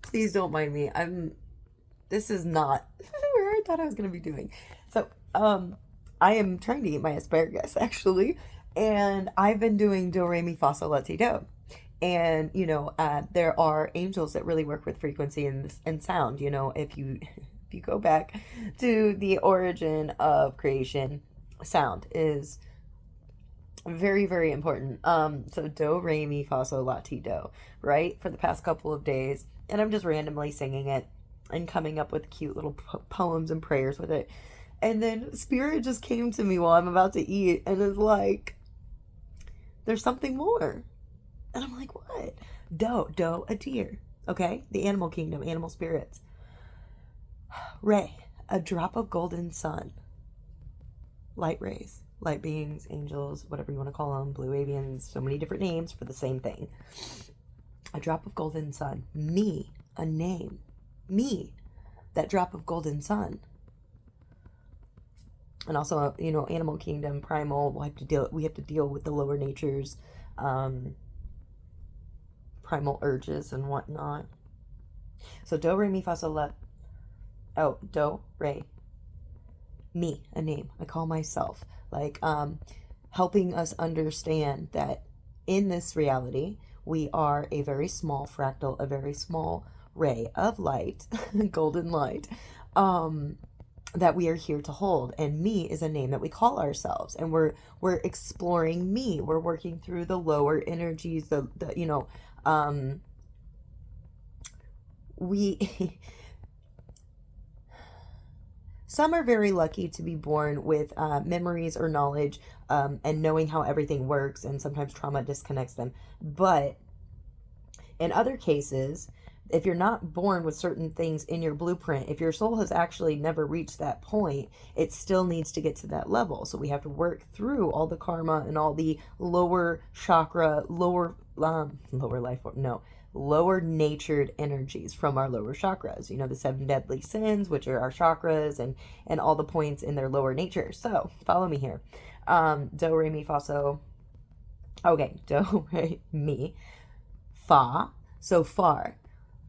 Please don't mind me. This is not where I thought I was gonna be doing. So, I am trying to eat my asparagus actually, and I've been doing do re mi fa sol la ti do, and there are angels that really work with frequency and sound. If you if you go back to the origin of creation, sound is very, very important. So do, re, mi, fa, sol, la, ti, do, right? For the past couple of days. And I'm just randomly singing it and coming up with cute little poems and prayers with it. And then Spirit just came to me while I'm about to eat and is like, there's something more. And I'm like, what? Do, a deer. Okay? The animal kingdom, animal spirits. Ray, a drop of golden sun. Light rays, light beings, angels, whatever you want to call them, blue avians, so many different names for the same thing. A drop of golden sun. Me, a name. Me, that drop of golden sun. And also, animal kingdom, primal. We have to deal with the lower natures, primal urges and whatnot. So do re mi fa sol la. Oh, do re me, a name. I call myself. Like, helping us understand that in this reality, we are a very small fractal, a very small ray of light, golden light, that we are here to hold. And me is a name that we call ourselves. And we're exploring me. We're working through the lower energies, we some are very lucky to be born with memories or knowledge, and knowing how everything works, and sometimes trauma disconnects them. But in other cases, if you're not born with certain things in your blueprint, if your soul has actually never reached that point, it still needs to get to that level. So we have to work through all the karma and all the lower chakra, lower life, no, lower natured energies from our lower chakras. The seven deadly sins, which are our chakras, and all the points in their lower nature. So follow me here. Do re mi fa so. Okay, do re mi fa. So far.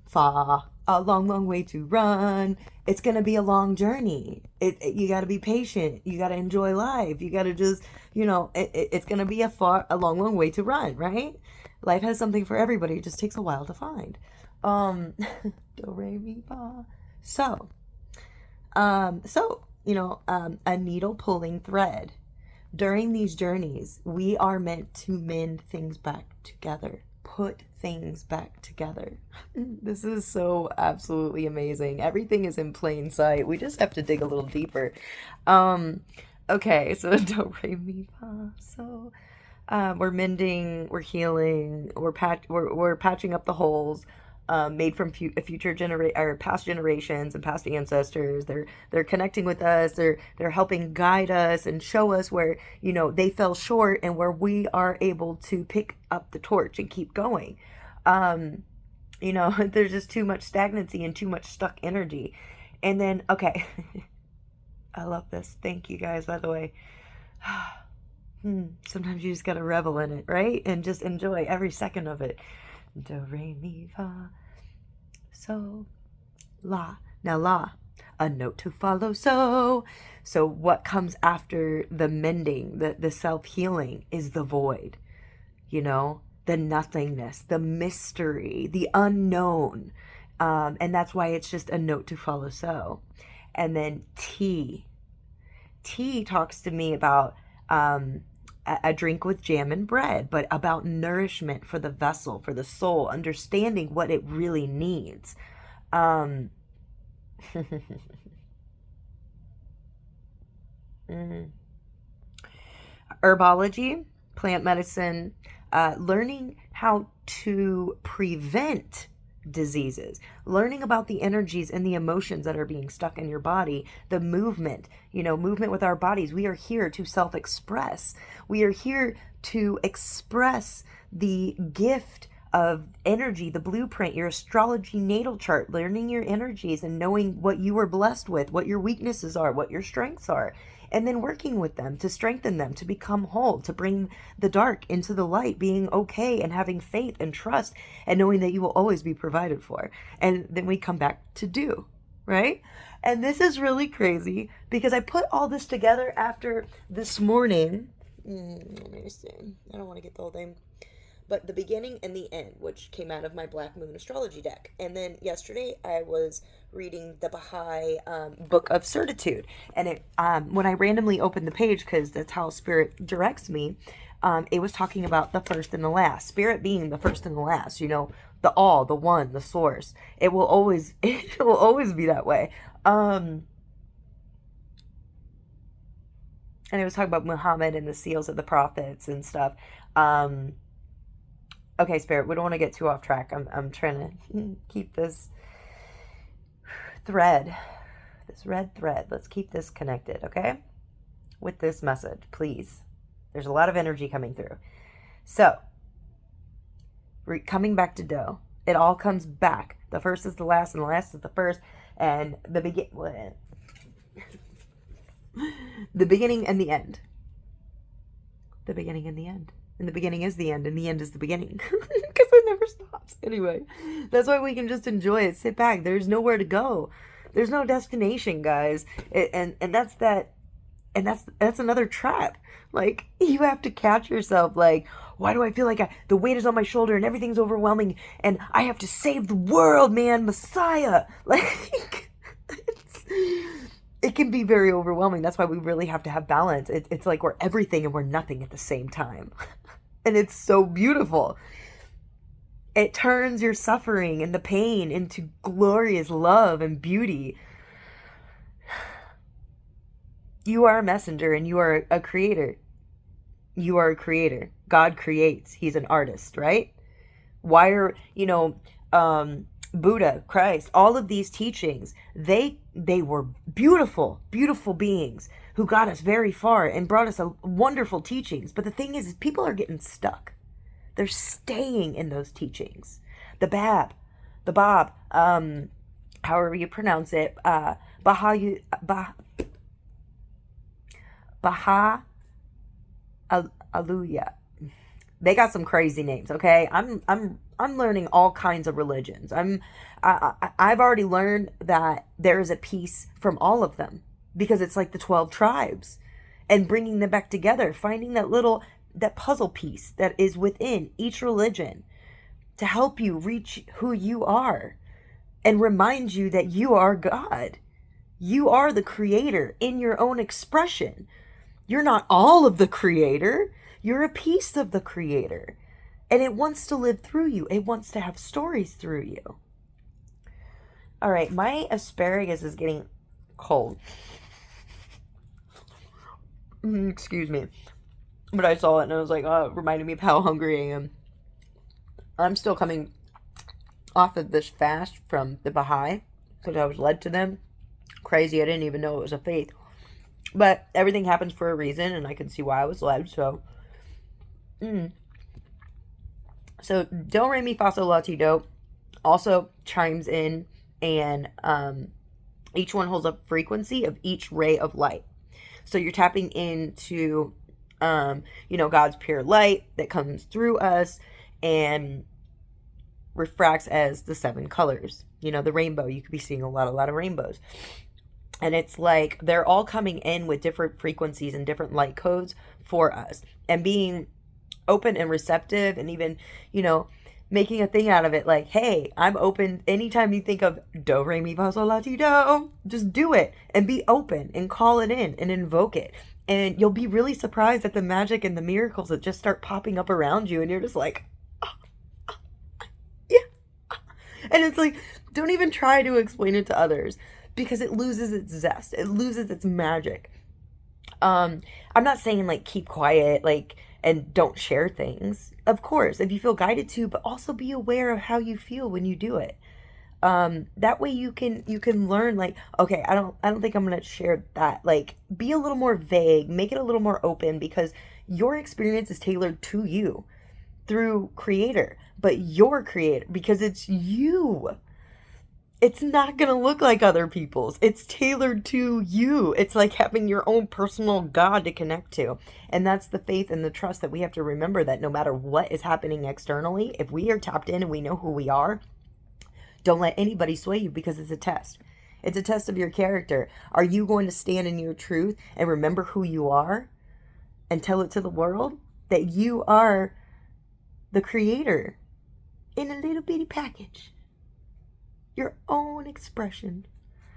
Fa, a long, long way to run. It's gonna be a long journey. You gotta be patient. You gotta enjoy life. You gotta just, it's gonna be a long, long way to run, right? Life has something for everybody. It just takes a while to find. Do re mi fa. So, a needle pulling thread. During these journeys, we are meant to mend things back together, put things back together. This is so absolutely amazing. Everything is in plain sight. We just have to dig a little deeper. Okay, so do re mi fa. So, we're mending, we're healing, we're patching up the holes, made from future or past generations and past ancestors. They're connecting with us. They're helping guide us and show us where they fell short, and where we are able to pick up the torch and keep going. There's just too much stagnancy and too much stuck energy. And then, okay, I love this. Thank you guys, by the way. Sometimes you just gotta revel in it, right? And just enjoy every second of it. Do, re, mi, fa, so, la. Now, la, a note to follow, so. So what comes after the mending, the self-healing, is the void, the nothingness, the mystery, the unknown. And that's why it's just a note to follow, so. And then tea. Tea talks to me about a drink with jam and bread, but about nourishment for the vessel, for the soul, understanding what it really needs. Mm. Herbology, plant medicine, learning how to prevent diseases, learning about the energies and the emotions that are being stuck in your body, the movement with our bodies. We are here to self-express. We are here to express the gift of energy, the blueprint, your astrology natal chart, learning your energies and knowing what you are blessed with, what your weaknesses are, what your strengths are, and then working with them to strengthen them, to become whole, to bring the dark into the light, being okay and having faith and trust and knowing that you will always be provided for. And then we come back to do, right? And this is really crazy because I put all this together after this morning. Let me see. I don't want to get the whole thing. But the beginning and the end, which came out of my Black Moon astrology deck. And then yesterday I was reading the Baha'i Book of Certitude. And it when I randomly opened the page, because that's how Spirit directs me, it was talking about the first and the last. Spirit being the first and the last, you know, the all, the one, the source. It will always be that way. And it was talking about Muhammad and the seals of the prophets and stuff. Okay, Spirit, we don't want to get too off track. I'm trying to keep this thread, this red thread. Let's keep this connected, okay? With this message, please. There's a lot of energy coming through. So, coming back to dough, it all comes back. The first is the last, and the last is the first, and the beginning and the end. The beginning and the end. And the beginning is the end, and the end is the beginning. Because it never stops. Anyway, that's why we can just enjoy it. Sit back. There's nowhere to go. There's no destination, guys. And that's that. And that's another trap. Like, you have to catch yourself. Like, why do I feel like the weight is on my shoulder and everything's overwhelming and I have to save the world, man? Messiah. Like, it can be very overwhelming. That's why we really have to have balance. It's like we're everything and we're nothing at the same time. And it's so beautiful. It turns your suffering and the pain into glorious love and beauty. You are a messenger and you are a creator. You are a creator. God creates. He's an artist, right? Why are, Buddha, Christ, all of these teachings, they were beautiful, beautiful beings who got us very far and brought us a wonderful teachings. But the thing is people are getting stuck. They're staying in those teachings. The Bab, however you pronounce it, Baha'u'llah. They got some crazy names, okay? I'm learning all kinds of religions. I've already learned that there is a piece from all of them because it's like the 12 tribes and bringing them back together, finding that puzzle piece that is within each religion to help you reach who you are and remind you that you are God. You are the creator in your own expression. You're not all of the creator. You're a piece of the creator. And it wants to live through you. It wants to have stories through you. All right, my asparagus is getting cold. Excuse me. But I saw it and I was like, oh, it reminded me of how hungry I am. I'm still coming off of this fast from the Baha'i because I was led to them. Crazy, I didn't even know it was a faith. But everything happens for a reason and I can see why I was led, so... So, Do, Re, Mi, Fa, Sol, La, Ti, Do also chimes in, and each one holds a frequency of each ray of light. So, you're tapping into, God's pure light that comes through us and refracts as the 7 colors. The rainbow. You could be seeing a lot of rainbows. And it's like they're all coming in with different frequencies and different light codes for us. And being open and receptive and even, making a thing out of it. Like, hey, I'm open. Anytime you think of Do, Re, Mi, Fa, Sol, La, Ti, Do, just do it and be open and call it in and invoke it. And you'll be really surprised at the magic and the miracles that just start popping up around you. And you're just like, yeah. And it's like, don't even try to explain it to others because it loses its zest. It loses its magic. I'm not saying like keep quiet, and don't share things. Of course, if you feel guided to, but also be aware of how you feel when you do it. That way you can learn like, okay, I don't think I'm going to share that. Like, be a little more vague, make it a little more open because your experience is tailored to you. through creator, but your creator, because it's you. It's not going to look like other people's. It's tailored to you. It's like having your own personal God to connect to. And that's the faith and the trust that we have to remember, that no matter what is happening externally, if we are tapped in and we know who we are, don't let anybody sway you, because it's a test. It's a test of your character. Are you going to stand in your truth and remember who you are and tell it to the world that you are the creator in a little bitty package? Your own expression.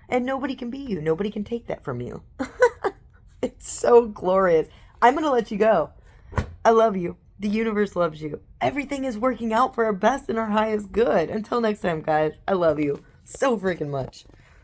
And nobody can be you. Nobody can take that from you. It's so glorious. I'm going to let you go. I love you. The universe loves you. Everything is working out for our best and our highest good. Until next time, guys. I love you so freaking much.